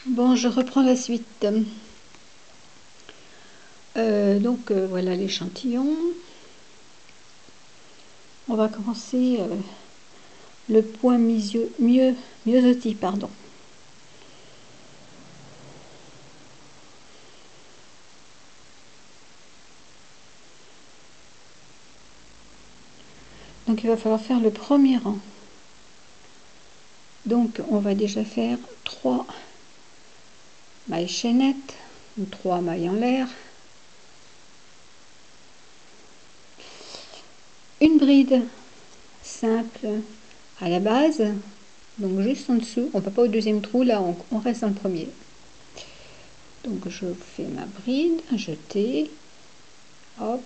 Bon, je reprends la suite. Voilà l'échantillon. On va commencer le point myosotis, pardon. Donc il va falloir faire le premier rang. Donc on va déjà faire 3 mailles chaînettes ou 3 mailles en l'air, une bride simple à la base, donc juste en dessous. On ne va pas au deuxième trou, là on reste dans le premier. Donc je fais ma bride, jeter, hop,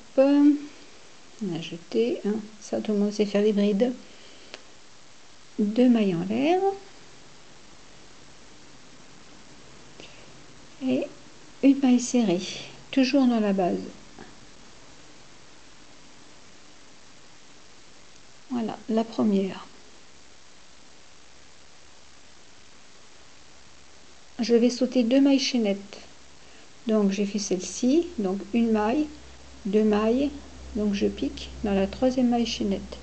jeter, hein. Ça tout le monde sait faire les brides. 2 mailles en l'air et une maille serrée, toujours dans la base. Voilà la première. Je vais sauter 2 mailles chaînettes. Donc j'ai fait celle-ci, donc une maille, 2 mailles, donc je pique dans la troisième maille chaînette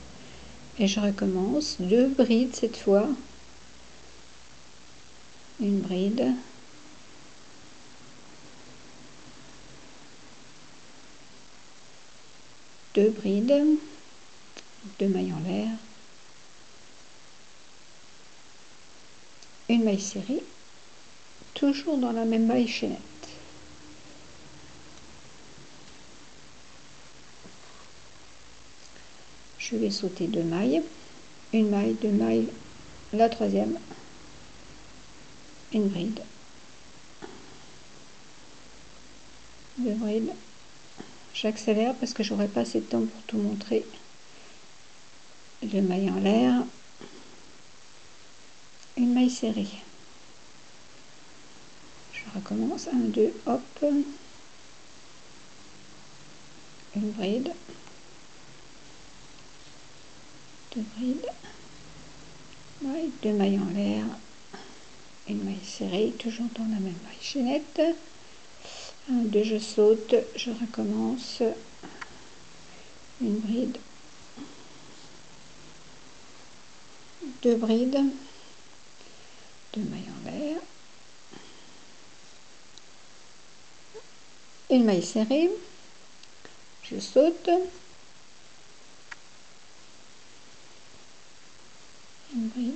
et je recommence 2 brides cette fois, une bride, deux brides, 2 mailles en l'air, une maille serrée, toujours dans la même maille chaînette. Je vais sauter 2 mailles, une maille, 2 mailles, la troisième, une bride, 2 brides. J'accélère parce que j'aurai pas assez de temps pour tout montrer. 2 mailles en l'air, une maille serrée. Je recommence, 1, 2, hop, une bride, 2 brides, 2 mailles en l'air, une maille serrée, toujours dans la même maille chaînette. 1, 2, je saute, je recommence, une bride, 2 brides, 2 mailles en l'air, une maille serrée, je saute, une bride,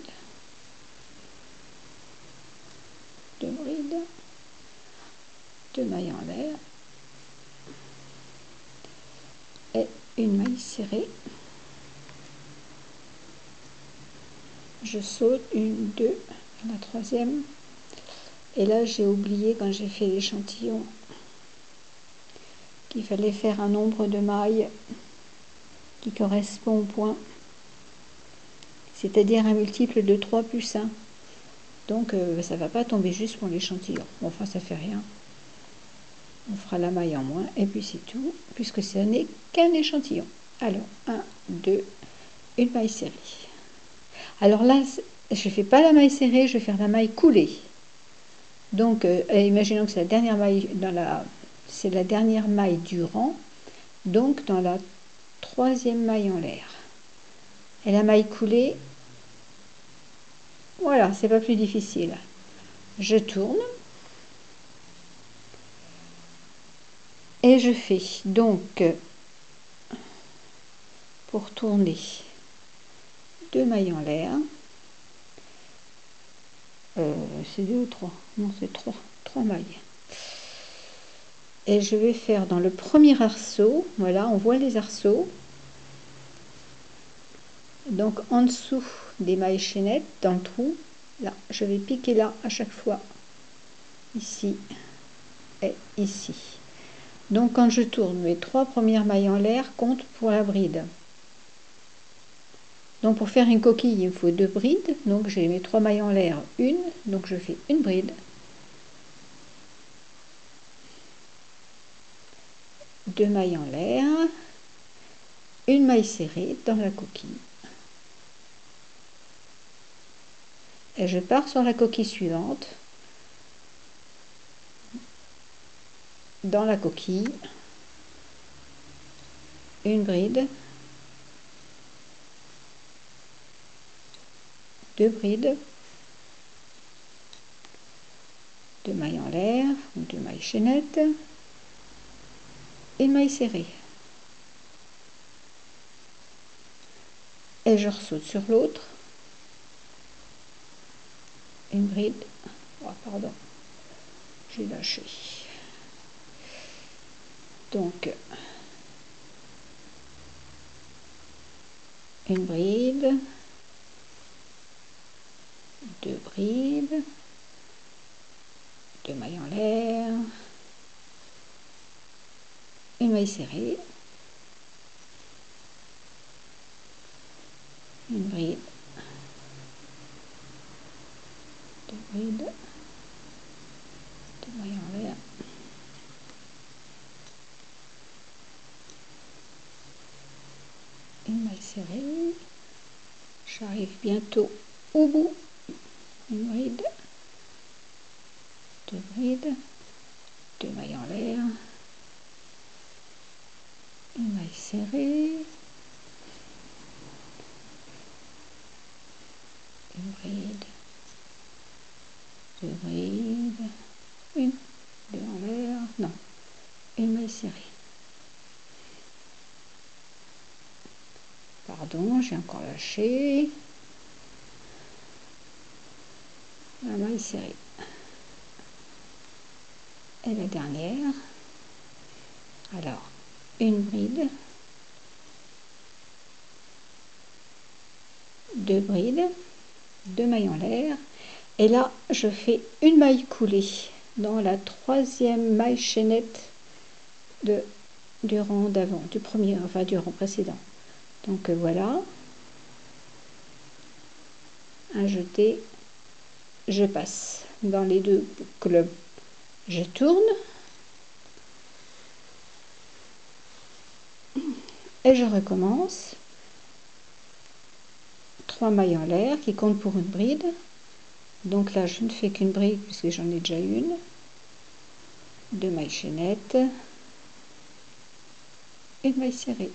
2 brides, 2 mailles en l'air et une maille serrée, je saute, 1, 2, la troisième, et là j'ai oublié quand j'ai fait l'échantillon qu'il fallait faire un nombre de mailles qui correspond au point, c'est-à-dire un multiple de 3 plus 1. Donc ça ne va pas tomber juste pour l'échantillon. Bon, enfin, ça fait rien. On fera la maille en moins et puis c'est tout, puisque ce n'est qu'un échantillon. Alors, 1, 2, une maille serrée. Alors là, je ne fais pas la maille serrée, je vais faire la maille coulée. Donc, imaginons que c'est la dernière maille c'est la dernière maille du rang, donc dans la troisième maille en l'air. Et la maille coulée, voilà, c'est pas plus difficile. Je tourne et je fais donc, pour tourner, 2 mailles en l'air. C'est 2 ou 3, non c'est 3 mailles. Et je vais faire dans le premier arceau, voilà, on voit les arceaux. Donc en dessous des mailles chaînettes, dans le trou, là, je vais piquer là à chaque fois, ici et ici. Donc quand je tourne, mes 3 premières mailles en l'air comptent pour la bride. Donc pour faire une coquille, il me faut 2 brides, donc j'ai mes 3 mailles en l'air, une, donc je fais une bride, 2 mailles en l'air, une maille serrée dans la coquille. Et je pars sur la coquille suivante. dans la coquille, une bride, 2 brides, 2 mailles en l'air, 2 mailles chaînettes, une maille serrée. Et je ressaute sur l'autre, une bride, oh pardon, j'ai lâché. Donc, une bride, 2 brides, 2 mailles en l'air, une maille serrée, une bride, 2 brides, 2 mailles en l'air, une maille serrée. J'arrive bientôt au bout, une bride, 2 brides, 2 mailles en l'air, une maille serrée, une bride, 2 brides, une, 2 en l'air, non, une maille serrée. Pardon, j'ai encore lâché. La maille serrée. Et la dernière. Alors, une bride, 2 brides, 2 mailles en l'air. Et là, je fais une maille coulée dans la 3e maille chaînette du rang d'avant, du premier, enfin du rang précédent. Donc voilà, un jeté, je passe dans les 2 boucles, je tourne et je recommence. 3 mailles en l'air qui comptent pour une bride. Donc là, je ne fais qu'une bride puisque j'en ai déjà une. 2 mailles chaînettes, une maille serrée,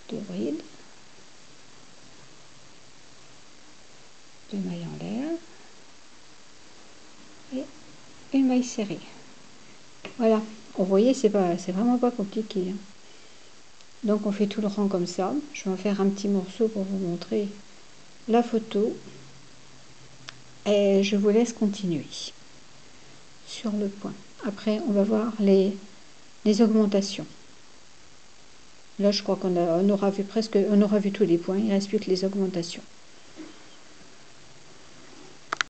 2 brides, 2 mailles en l'air et une maille serrée. Voilà, vous voyez, c'est vraiment pas compliqué, hein. Donc on fait tout le rang comme ça. Je vais en faire un petit morceau pour vous montrer la photo. Et je vous laisse continuer sur le point. Après, on va voir les augmentations. Là, je crois qu'on aura vu tous les points. Il ne reste plus que les augmentations.